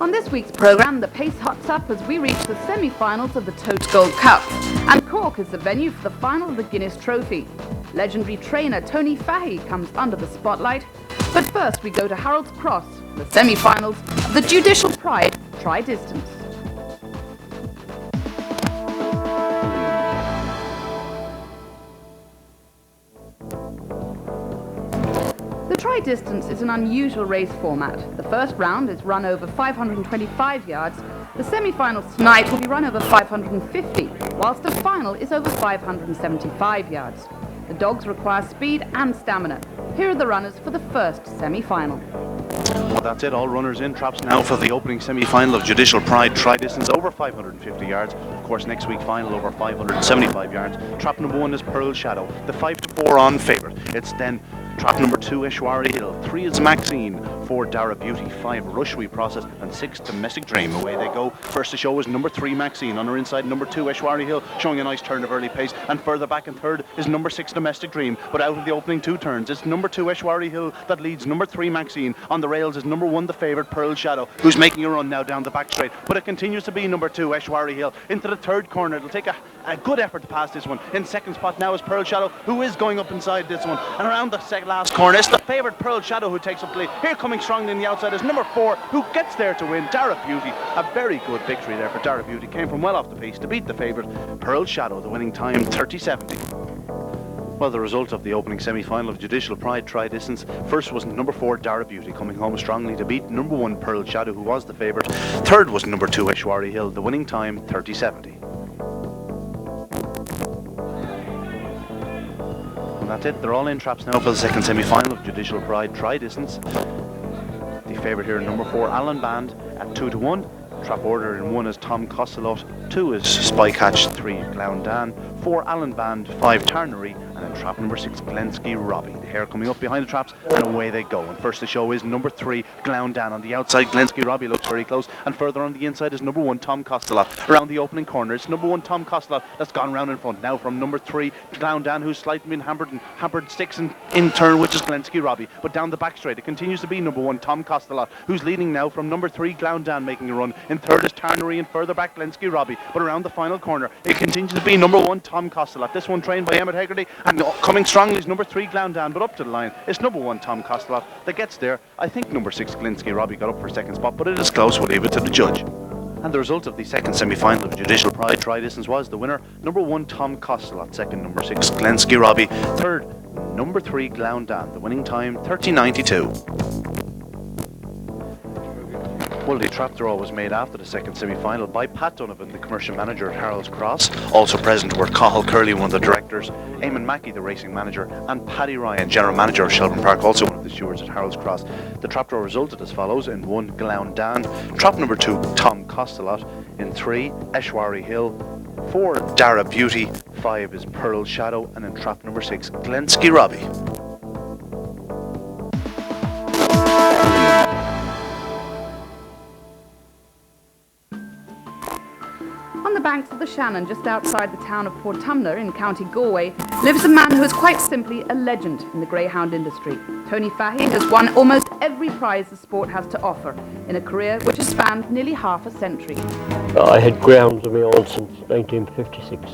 On this week's programme, the pace hots up as we reach the semi-finals of the Tote Gold Cup. And Cork is the venue for the final of the Guinness Trophy. Legendary trainer Tony Fahy comes under the spotlight. But first we go to Harold's Cross for the semi-finals of the Judicial Pride Tri-Distance. The tri-distance is an unusual race format. The first round is run over 525 yards. The semi-finals tonight will be run over 550, whilst the final is over 575 yards. The dogs require speed and stamina. Here are the runners for the first semi-final. Well, that's it. All runners in. Traps now for the opening semi-final of Judicial Pride Tri-Distance over 550 yards. Of course, next week final over 575 yards. Trap number 1 is Pearl Shadow, the 5-4 on favourite. It's then trap number 2, Eshwari Hill, 3 is Maxine, 4 Dara Beauty, 5 Rushwi Process, and 6 Domestic Dream. Away they go. First to show is number 3 Maxine. On her inside, number 2 Eshwari Hill, showing a nice turn of early pace, and further back in third is number 6 Domestic Dream. But out of the opening 2 turns, it's number 2 Eshwari Hill that leads number 3 Maxine. On the rails is number 1 the favourite Pearl Shadow, who's making a run now down the back straight. But it continues to be number 2 Eshwari Hill into the third corner. It'll take a good effort to pass this one. In second spot now is Pearl Shadow, who is going up inside this one. And around the last corner, it's the favourite Pearl Shadow who takes up the lead. Here coming strongly in the outside is number 4, who gets there to win, Dara Beauty. A very good victory there for Dara Beauty. Came from well off the pace to beat the favourite Pearl Shadow. The winning time 30.70. Well, the result of the opening semi-final of Judicial Pride Tri-Distance, first was number 4 Dara Beauty, coming home strongly to beat number 1 Pearl Shadow, who was the favourite. Third was number 2 Eshwari Hill. The winning time 30.70. And that's it. They're all in traps now for the second semi-final of Judicial Pride Tri-Distance. The favourite here, number 4 Allen Band at 2-1. Trap order in 1 is Tom Costellot, 2 is Spycatch, 3 Gloundan, 4 Allen Band, 5 Tarnery, and in trap number 6 Glensky Robbie. The hare coming up behind the traps, and away they go. And first to show is number 3 Gloundan. On the outside, Glensky Robbie looks very close, and further on the inside is number 1 Tom Costellot. Around the opening corner, it's number 1 Tom Costellot that's gone round in front now from number 3 Gloundan, who's slightly been hampered sticks in turn, which is Glensky Robbie. But down the back straight, it continues to be number 1 Tom Costellot, who's leading now from number 3 Gloundan, making a run. In third is Tarnery, and further back Glensky Robbie. But around the final corner, it continues to be number 1 Tom Costellot. This one trained by Emmett Hegarty, and coming strongly is number 3 Gloundan, but up to the line it's number 1 Tom Costellot that gets there. I think number 6 Glensky Robbie got up for second spot, but it is close. We'll leave it to the judge. And the result of the second semi-final of Judicial Pride Tri-Distance was the winner, number 1 Tom Costellot, second number 6 Glensky Robbie, third number 3 Gloundan. The winning time 30.92. Well, the trap draw was made after the second semi-final by Pat Donovan, the commercial manager at Harold's Cross. Also present were Cathal Curley, one of the directors, Eamon Mackey, the racing manager, and Paddy Ryan, general manager of Shelbourne Park, also one of the stewards at Harold's Cross. The trap draw resulted as follows: in 1 Gloundan, trap number 2 Tom Costellot, in 3 Eshwari Hill, 4 Dara Beauty, 5 is Pearl Shadow, and in trap number 6 Glensky Robbie. On the banks of the Shannon, just outside the town of Portumna in County Galway, lives a man who is quite simply a legend in the greyhound industry. Tony Fahy has won almost every prize the sport has to offer in a career which has spanned nearly half a century. I had greyhounds of my own since 1956.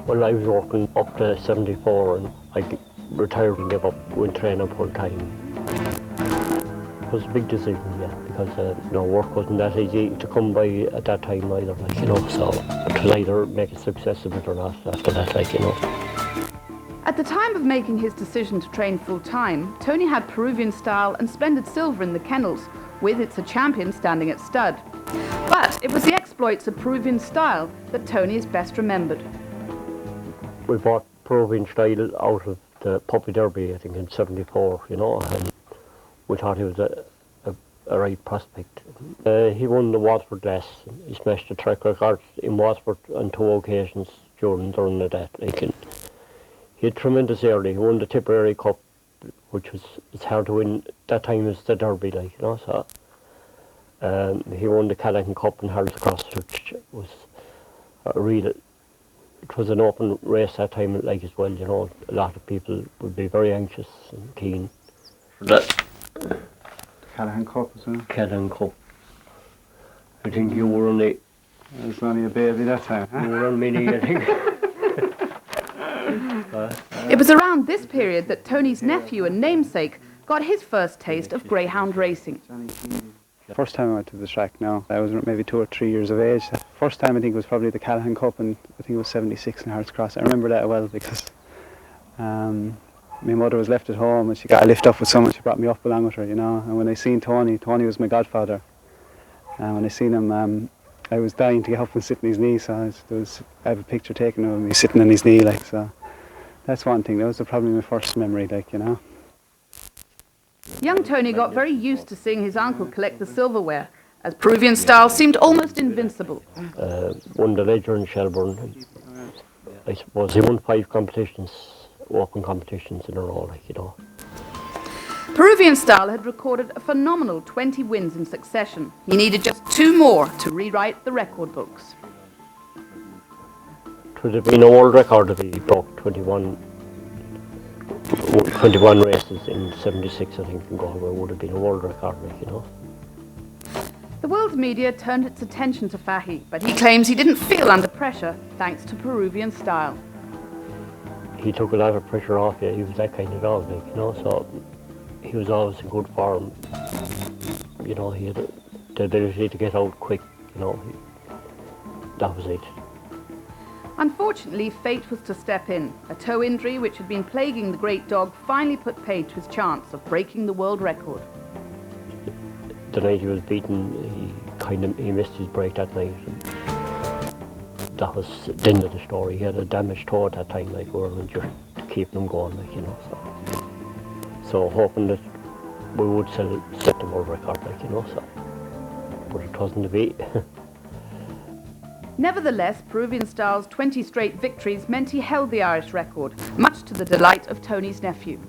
Well, I was working up to 74 and I retired and gave up, went training full time. It was a big decision, yeah, because work wasn't that easy to come by at that time either, so it was either make a success of it or not after that, At the time of making his decision to train full-time, Tony had Peruvian style and splendid silver in the kennels, with It's a Champion standing at stud. But it was the exploits of Peruvian style that Tony is best remembered. We bought Peruvian style out of the Puppy Derby, I think, in 74, and we thought he was a right prospect. He won the Wadsworth Glass. He smashed the track record in Wadsworth on 2 occasions during that. He had tremendous early. He won the Tipperary Cup, which it's hard to win. That time it's the Derby, so. He won the Callaghan Cup in Harold's Cross, which was it was an open race that time, as well, A lot of people would be very anxious and keen. Curraheen Cup, isn't it? Curraheen Cup. I think you were only... I was only a baby that time. You were on mini, I think. It was around this period that Tony's nephew and namesake got his first taste of greyhound racing. The first time I went to the track now, I was maybe 2 or 3 years of age. The first time I think was probably the Curraheen Cup, and I think it was 76 in Hearts Cross. I remember that well because my mother was left at home and she got a lift up with someone. She brought me up along with her, you know. And when I seen Tony was my godfather. And when I seen him, I was dying to get up and sit in his knee. So I have a picture taken of me sitting in his knee, like so. That's one thing. That was probably my first memory, like, you know. Young Tony got very used to seeing his uncle collect the silverware, as Peruvian style seemed almost invincible. Won the Ledger in Shelbourne. I suppose he won 5 competitions, walking competitions in a row, like, you know. Peruvian style had recorded a phenomenal 20 wins in succession. He needed just 2 more to rewrite the record books. It would have been a world record if he broke 21 races in 76, I think, in Galway. It would have been a world record, like, you know. The world's media turned its attention to Fahy, but he claims he didn't feel under pressure thanks to Peruvian style. He took a lot of pressure off you. He was that kind of dog, like, you know, so he was always in good form. You know, he had the ability to get out quick, you know. That was it. Unfortunately, fate was to step in. A toe injury which had been plaguing the great dog finally put paid to his chance of breaking the world record. The night he was beaten, he missed his break that night. And that was the end of the story. He had a damaged toe at that time, like, we were just keeping him going, like, you know. So hoping that we would set the world record, like, you know, so. But it wasn't to be. Nevertheless, Peruvian style's 20 straight victories meant he held the Irish record, much to the delight of Tony's nephew.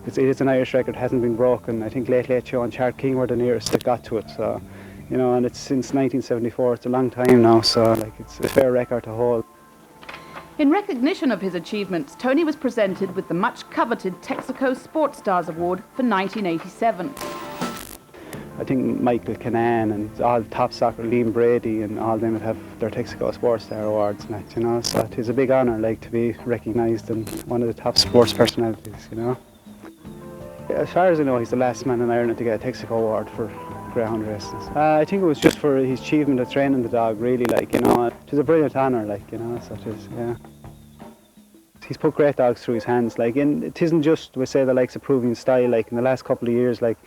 It is an Irish record, hasn't been broken. I think Late Show and Chart King were the nearest that got to it. So, you know, and it's since 1974. It's a long time now, so like it's a fair record to hold. In recognition of his achievements, Tony was presented with the much-coveted Texaco Sports Stars Award for 1987. I think Michael Kinane and all the top soccer, Liam Brady and all them would have their Texaco Sports Star Awards and that, you know. So it is a big honour, like, to be recognised and one of the top sports personalities, you know. As far as I know, he's the last man in Ireland to get a Texaco Award for greyhound races. I think it was just for his achievement of training the dog, really, like, you know. It was a brilliant honour, like, you know, so it is, yeah. He's put great dogs through his hands, like, and it isn't just, we say, the likes of Peruvian style, like, in the last couple of years, like,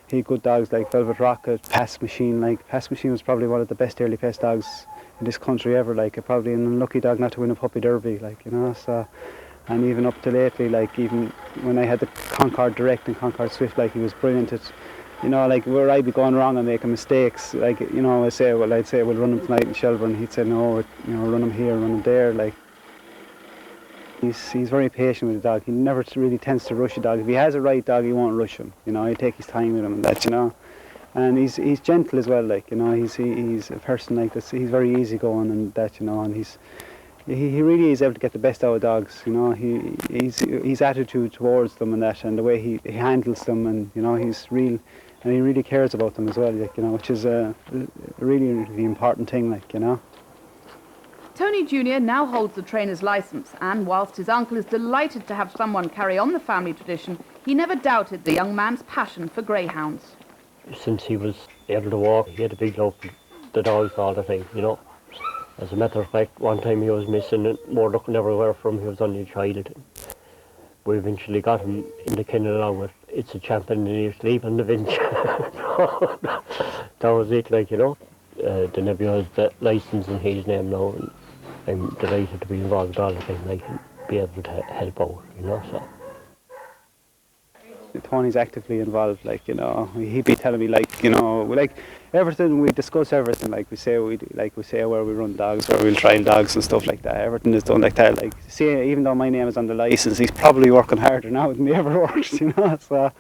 he had good dogs like Velvet Rocket, Pass Machine, like, Pass Machine was probably one of the best early pace dogs in this country ever, like, probably an unlucky dog not to win a puppy derby, like, you know, so. And even up to lately, like, even when I had the Concord Direct and Concord Swift, like, he was brilliant at, you know, like, where I'd be going wrong and making mistakes, like, you know, I'd say, we'll run him tonight in Shelbourne, he'd say, no, you know, run him here, run him there, like. He's very patient with the dog. He never really tends to rush a dog. If he has a right dog, he won't rush him, you know, he'll take his time with him and that, you know. And he's gentle as well, like, you know, he's a person like this, he's very easygoing and that, you know, and he really is able to get the best out of dogs, you know. His attitude towards them and that, and the way he handles them, and, you know, he's real, and he really cares about them as well, like, you know, which is a really, really important thing, like, you know. Tony Jr. now holds the trainer's licence, and whilst his uncle is delighted to have someone carry on the family tradition, he never doubted the young man's passion for greyhounds. Since he was able to walk, he had a big love for the dogs all the time, you know. As a matter of fact, one time he was missing and more looking everywhere from him. He was only a child. We eventually got him in the kennel along with It's a Champion and he was sleeping on the bench. That was it, like, you know. The nephew has the licence in his name now, and I'm delighted to be involved all the time, like, and be able to help out, you know, so. Tony's actively involved, like, you know, he'd be telling me, like, you know, like, everything, we discuss everything, like, we say where we run dogs, where we'll trial dogs and stuff like that, everything is done like that, like, see, even though my name is on the licence, he's probably working harder now than he ever works, you know, so.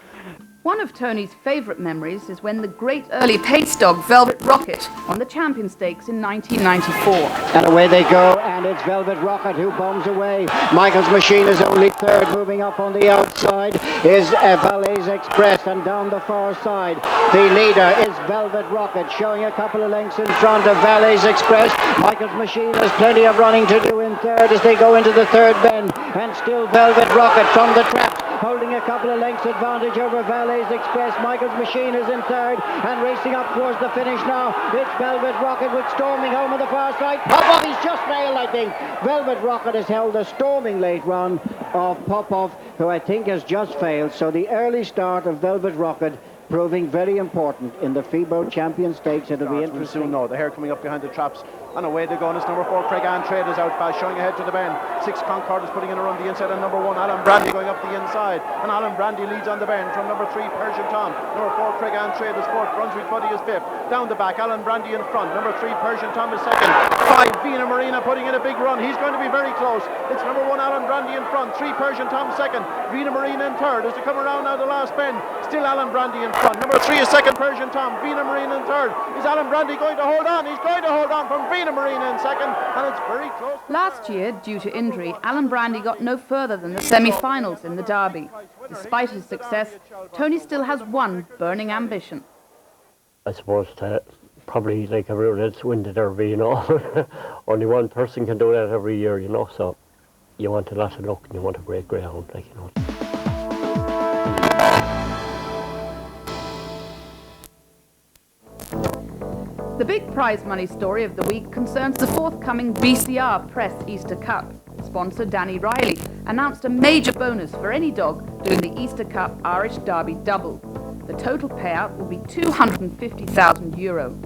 One of Tony's favourite memories is when the great early pace dog Velvet Rocket won the Champion Stakes in 1994. And away they go, and it's Velvet Rocket who bombs away. Michael's Machine is only third. Moving up on the outside is Valleys Express, and down the far side the leader is Velvet Rocket, showing a couple of lengths in front of Valleys Express. Michael's Machine has plenty of running to do in third as they go into the third bend, and still Velvet Rocket from the traps, holding a couple of lengths advantage over Valleys Express. Michael's Machine is in third and racing up towards the finish now. It's Velvet Rocket with Storming home on the far side. Popov, he's just nailed, I think. Velvet Rocket has held a storming late run of Popov, who I think has just failed. So the early start of Velvet Rocket proving very important in the FIBO Champion Stakes. It'll be interesting. Soon know the hare coming up behind the traps. And away they go, and it's number 4 Craigan Trade is out fast, showing ahead to the bend. 6 Concord is putting in around the inside, and number 1 Alan Brandy going up the inside, and Alan Brandy leads on the bend from number 3 Persian Tom. Number 4 Craigan Trade is 4th, Brunswick Buddy is 5th. Down the back, Alan Brandy in front, number 3 Persian Tom is 2nd. 5 Vina Marina putting in a big run, he's going to be very close. It's number 1 Alan Brandy in front, 3 Persian Tom 2nd, Vina Marina in 3rd as they come around now the last bend. Still Alan Brandy in front, number 3 is 2nd Persian Tom, Vina Marina in 3rd. Is Alan Brandy going to hold on? He's going to hold on from Vina Marina in 2nd. And it's very close. Last year, due to injury, Alan Brandy got no further than the semi-finals in the Derby. Despite his success, Tony still has one burning ambition. I suppose to probably, like everyone else, win the Derby, you know. Only one person can do that every year, you know, so you want a lot of luck and you want a great greyhound, like, you know. The big prize money story of the week concerns the forthcoming BCR Press Easter Cup. Sponsor Danny Riley announced a major bonus for any dog doing the Easter Cup Irish Derby double. The total payout will be €250,000.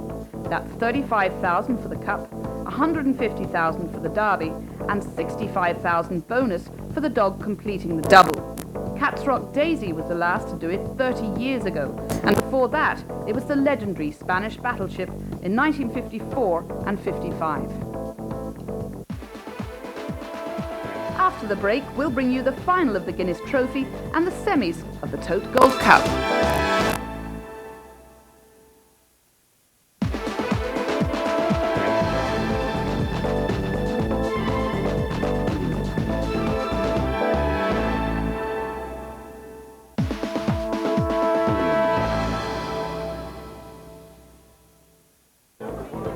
That's $35,000 for the Cup, $150,000 for the Derby, and $65,000 bonus for the dog completing the double. Cat's Rock Daisy was the last to do it 30 years ago, and before that it was the legendary Spanish battleship in 1954 and 55. After the break, we'll bring you the final of the Guinness Trophy and the semis of the Tote Gold Cup.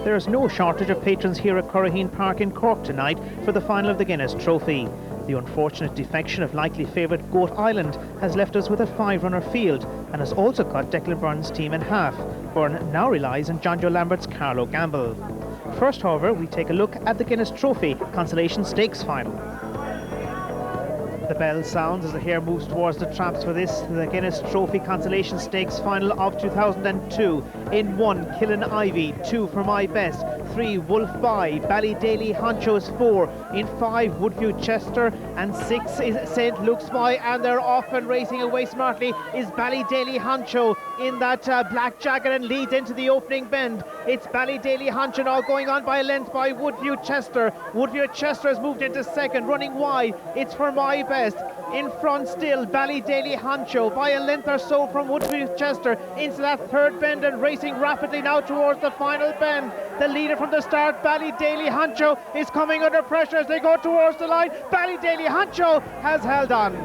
There is no shortage of patrons here at Curraheen Park in Cork tonight for the final of the Guinness Trophy. The unfortunate defection of likely favourite Goat Island has left us with a 5-runner field and has also cut Declan Byrne's team in half. Byrne now relies on John Joe Lambert's Carlo Gamble. First, however, we take a look at the Guinness Trophy Consolation Stakes final. The bell sounds as the hare moves towards the traps for this, the Guinness Trophy Consolation Stakes final of 2002. In 1, Killen Ivy, 2 For My Best, 3, Wolf By, Ballydaly Honcho's 4, in 5, Woodview Chester, and 6 is St. Luke's By, and they're off and racing away smartly is Ballydaly Honcho in that black jacket and leads into the opening bend. It's Ballydaly Honcho now going on by a length by Woodview Chester. Woodview Chester has moved into second, running wide. It's For My Best. In front still, Ballydaly Honcho by a length or so from Woodview Chester into that third bend and racing rapidly now towards the final bend. The leader from the start, Ballydaly Honcho, is coming under pressure as they go towards the line. Ballydaly Honcho has held on.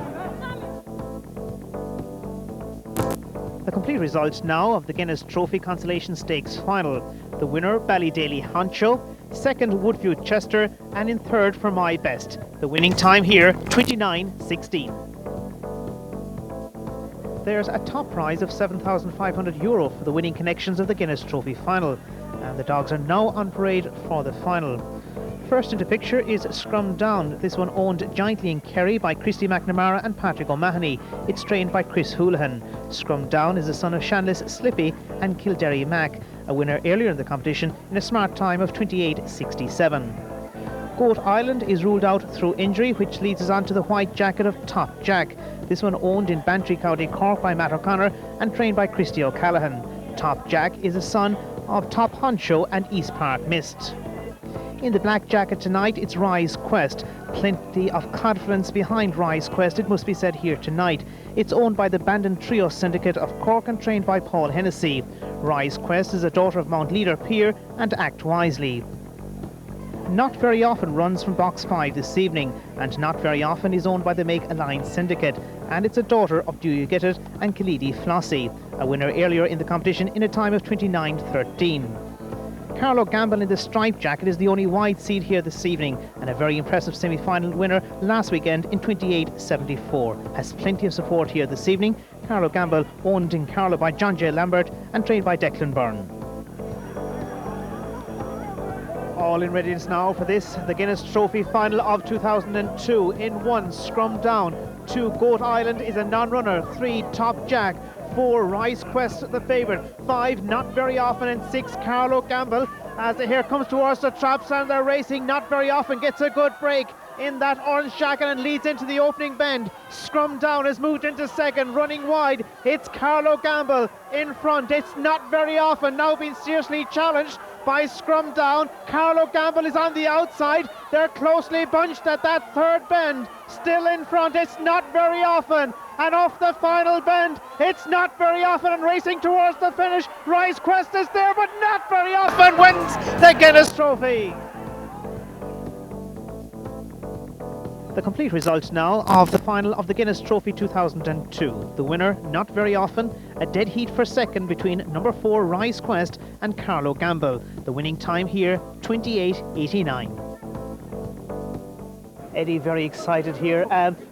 The complete results now of the Guinness Trophy Consolation Stakes final. The winner, Ballydaly Honcho, second Woodview Chester, and in third For My Best. The winning time here, 29.16. There's a top prize of €7,500 for the winning connections of the Guinness Trophy final, and the dogs are now on parade for the final. First into picture is Scrum Down, this one owned jointly in Kerry by Christy McNamara and Patrick O'Mahony. It's trained by Chris Houlihan. Scrum Down is the son of Shanlis Slippy and Kildare Mac, a winner earlier in the competition in a smart time of 28.67. Goat Island is ruled out through injury, which leads us on to the white jacket of Top Jack. This one owned in Bantry, County Cork by Matt O'Connor and trained by Christy O'Callaghan. Top Jack is a son of Top Honcho and East Park Mist. In the black jacket tonight, it's Rise Quest. Plenty of confidence behind Rise Quest, it must be said here tonight. It's owned by the Bandon Trio Syndicate of Cork and trained by Paul Hennessy. Rise Quest is a daughter of Mount Leader Pier and Act Wisely. Not Very Often runs from box 5 this evening, and Not Very Often is owned by the Make Alliance Syndicate, and it's a daughter of Do You Get It and Khalidi Flossie, a winner earlier in the competition in a time of 29.13. Carlo Gamble in the striped jacket is the only wide seed here this evening, and a very impressive semi-final winner last weekend in 28.74. Has plenty of support here this evening. Carlo Gamble owned in Carlo by John J. Lambert and trained by Declan Byrne. All in readiness now for this, the Guinness Trophy final of 2002. In 1, Scrum Down. 2, Goat Island is a non-runner. 3, Top Jack. 4, Rise Quest, the favourite. 5, Not Very Often, and 6, Carlo Gamble. As the hare comes towards the traps and they're racing, Not Very Often gets a good break in that orange jacket and leads into the opening bend. Scrum Down has moved into second, running wide. It's Carlo Gamble in front. It's Not Very Often, now being seriously challenged by Scrum Down. Carlo Gamble is on the outside. They're closely bunched at that third bend. Still in front, it's Not Very Often. And off the final bend, it's Not Very Often, and racing towards the finish. Rise Quest is there, but Not Very Often wins the Guinness Trophy. The complete result now of the final of the Guinness Trophy 2002. The winner, Not Very Often, a dead heat for second between number 4 Rise Quest and Carlo Gamble. The winning time here, 28.89. Eddie, very excited here.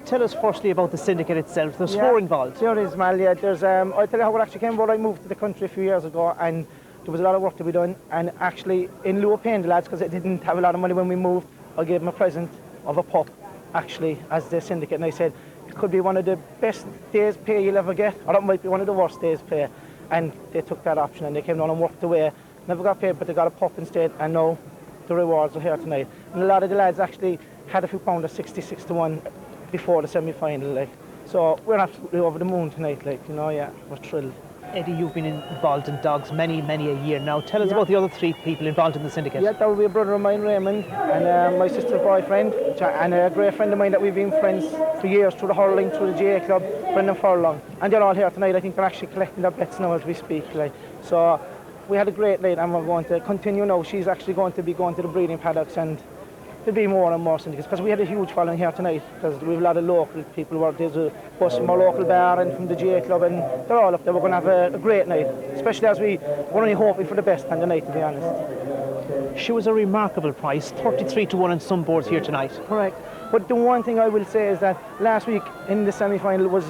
Tell us firstly about the syndicate itself. There's 4 involved. There is, Mal, yeah. I'll tell you how it actually came about. I moved to the country a few years ago and there was a lot of work to be done. And actually, in lieu of paying the lads, because I didn't have a lot of money when we moved, I gave them a present of a pup, actually, as the syndicate. And I said, it could be one of the best days pay you'll ever get, or it might be one of the worst days pay. And they took that option and they came down and worked away. Never got paid, but they got a pup instead, and now the rewards are here tonight. And a lot of the lads actually had a few pound of 66 to 1 before the semi-final, like. So we're absolutely over the moon tonight, like, you know, yeah, we're thrilled. Eddie, you've been involved in dogs many a year now. Tell us about the other 3 people involved in the syndicate. Yeah, that would be a brother of mine, Raymond, and my sister's boyfriend, and a great friend of mine that we've been friends for years through the hurling, through the GA Club, Brendan Furlong. And they're all here tonight. I think they're actually collecting their bets now as we speak, like. So we had a great night and we're going to continue now. She's actually going to be going to the breeding paddocks, and there'll be more and more syndicates, because we had a huge following here tonight, because we have a lot of local people. There's a bus from our local bar and from the GA Club, and they're all up there. We're going to have a great night, especially as we're only hoping for the best on the night, to be honest. She was a remarkable price, 33 to 1 on some boards here tonight. Correct. But the one thing I will say is that last week in the semi-final was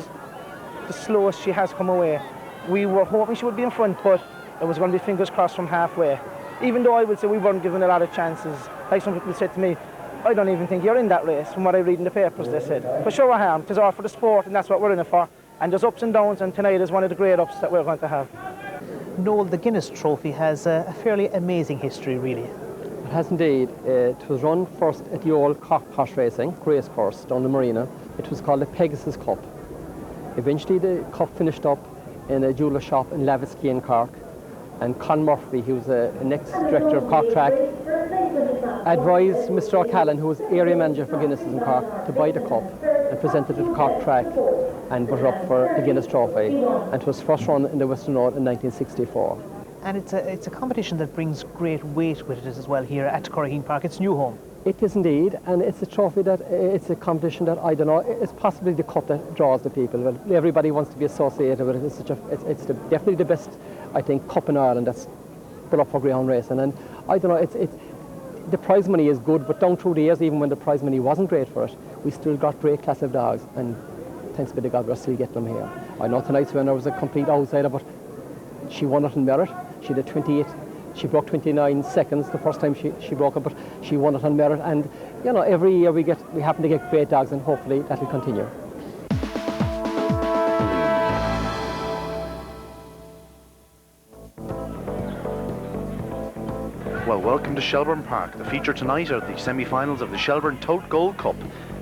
the slowest she has come away. We were hoping she would be in front, but it was going to be fingers crossed from halfway. Even though I would say we weren't given a lot of chances. Like some people said to me, I don't even think you're in that race, from what I read in the papers, they said. For sure I am, it's all for the sport, and that's what we're in it for. And there's ups and downs, and tonight is one of the great ups that we're going to have. Noel, the Guinness Trophy has a fairly amazing history, really. It has indeed. It was run first at the old Cork Horse Racing race course down the marina. It was called the Pegasus Cup. Eventually the cup finished up in a jeweller shop in Lavisky in Cork. And Con Murphy, he was an ex-director of Cork Track, advised Mr. O'Callaghan, who was area manager for Guinness in Cork, to buy the cup and present it to Cork Track and put it up for the Guinness Trophy. And it was first run in the Western Road in 1964. And it's a competition that brings great weight with it as well here at Curraheen Park. It's new home. It is indeed, and it's a trophy that, it's a competition that, I don't know, it's possibly the cup that draws the people. Well, everybody wants to be associated with it. It's definitely the best, I think, cup in Ireland that's put up for greyhound racing. And I don't know, the prize money is good, but down through the years, even when the prize money wasn't great for it, we still got great class of dogs, and thanks be to God, we're still getting them here. I know tonight's winner was a complete outsider, but she won it in merit. She did 28. She broke 29 seconds the first time she broke it, but she won it on merit. And you know, every year we happen to get great dogs, and hopefully that will continue. Well, welcome to Shelbourne Park. The feature tonight are the semi-finals of the Shelbourne Tote Gold Cup.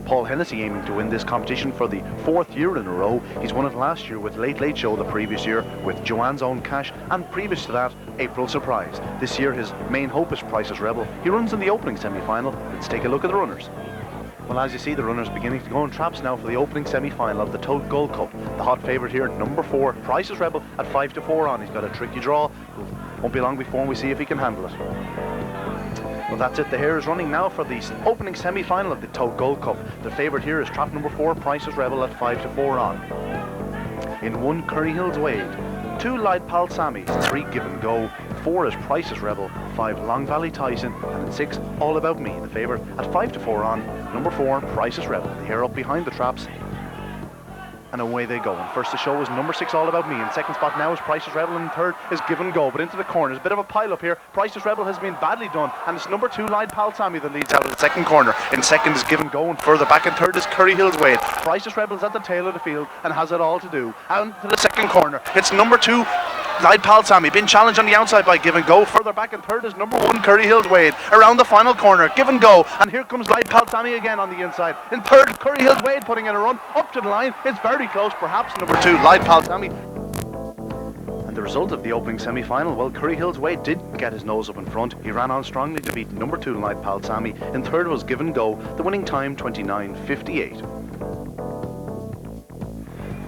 Paul Hennessy aiming to win this competition for the 4th year in a row. He's won it last year with Late Late Show, the previous year with Joanne's Own Cash, and previous to that, April Surprise. This year his main hope is Price's Rebel. He runs in the opening semi-final. Let's take a look at the runners. Well, as you see, the runners beginning to go in traps now for the opening semi-final of the Tote Gold Cup. The hot favourite here, number 4, Price's Rebel, at 5 to 4 on. He's got a tricky draw. Won't be long before we see if he can handle it. Well, that's it. The hare is running now for the opening semi-final of the Tote Gold Cup. The favourite here is trap number 4, Price's Rebel, at 5 to 4 on. In 1, Curraheen Wade, 2, Light Pal Sammy, 3, Give and Go, 4 is Price's Rebel, 5, Long Valley Tyson, and in 6, All About Me. The favourite at 5 to 4 on, number 4, Price's Rebel. The hare up behind the traps, and away they go. And first to show is number 6, All About Me. In second spot now is Price's Rebel, and third is Give and Go. But into the corners, a bit of a pile up here. Price's Rebel has been badly done, and it's number 2, Light Pal Sammy, that leads out of the second corner. In second is Give and Go, and further back in third is Curraheen Wade. Price's Rebel's at the tail of the field and has it all to do. And to the second corner, it's number 2, Light Pal Sammy, been challenged on the outside by Give and Go. Further back in third is number 1, Curraheen Wade. Around the final corner, Give and Go, and here comes Light Pal Sammy again on the inside. In third, Curraheen Wade putting in a run up to the line. It's very close, perhaps number 2, Light Pal Sammy. And the result of the opening semi-final, well, Curraheen Wade did get his nose up in front. He ran on strongly to beat number 2, Light Pal Sammy. In third was Give and Go, the winning time 29:58.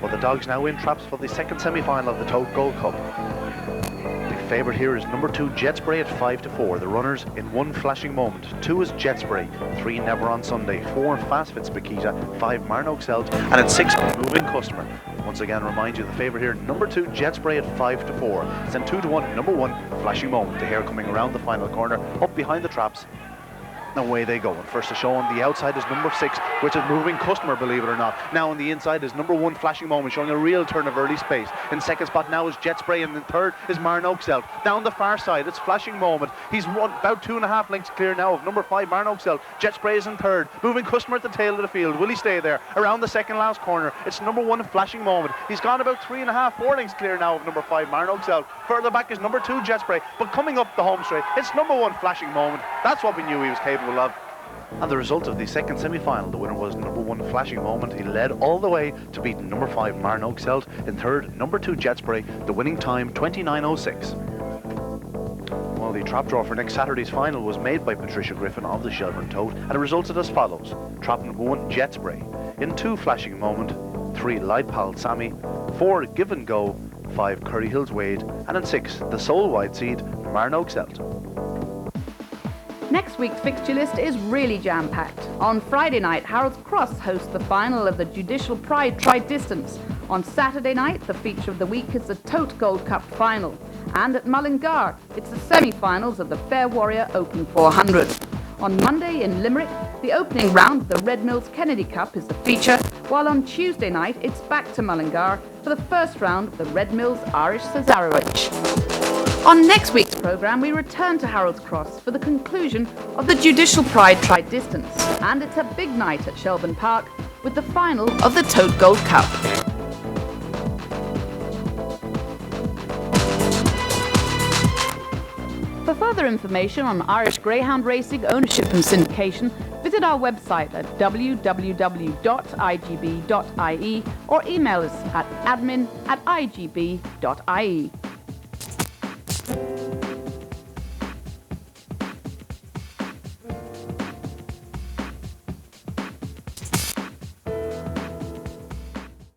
Well, the dogs now in traps for the second semi-final of the Tote Gold Cup. The favourite here is number 2, Jet Spray, at 5 to 4. The runners in 1, Flashing Moment, 2 is Jet Spray, 3, Never on Sunday, 4, Fast Fit Spakita, 5, Marnoak Selt, and at 6, Moving Customer. Once again, remind you, the favourite here, number 2, Jet Spray, at 5 to 4. It's then 2 to 1, number 1, Flashing Moment. The hare coming around the final corner, up behind the traps. Away they go. And first to show on the outside is number 6, which is Moving Customer, believe it or not. Now on the inside is number 1, Flashing Moment, showing a real turn of early space. In second spot now is Jet Spray, and in third is Marnoak Selt. Down the far side, it's Flashing Moment. He's run about 2.5 lengths clear now of number 5, Marnoak Selt. Jet Spray is in third. Moving Customer at the tail of the field. Will he stay there? Around the second last corner, it's number 1, Flashing Moment. He's gone about 3.5, 4 lengths clear now of number 5, Marnoak Selt. Further back is number 2, Jet Spray. But coming up the home straight, it's number 1, Flashing Moment. That's what we knew he was capable of. And the result of the second semi-final, the winner was number 1, Flashing Moment. He led all the way to beat number 5, Marnoak Selt. In third, number 2, Jet Spray. The winning time, 29:06. Well, the trap draw for next Saturday's final was made by Patricia Griffin of the Shelbourne Tote, and it resulted as follows. Trap number 1, Jet Spray. In 2, Flashing Moment. 3, Light Pal Sammy. 4, Give and Go. 5, Curraheen Wade. And in 6, the sole wide seed, Marnoak Selt. Next week's fixture list is really jam-packed. On Friday night, Harold's Cross hosts the final of the Judicial Pride Tri-Distance. On Saturday night, the feature of the week is the Tote Gold Cup final. And at Mullingar, it's the semi-finals of the Fair Warrior Open 400. On Monday in Limerick, the opening round of the Red Mills Kennedy Cup is the feature, while on Tuesday night, it's back to Mullingar for the first round of the Red Mills Irish Cesarewitch. On next week's programme, we return to Harold's Cross for the conclusion of the Judicial Pride Tri-Distance. And it's a big night at Shelbourne Park with the final of the Tote Gold Cup. For further information on Irish Greyhound racing, ownership and syndication, visit our website at www.igb.ie or email us at admin@igb.ie.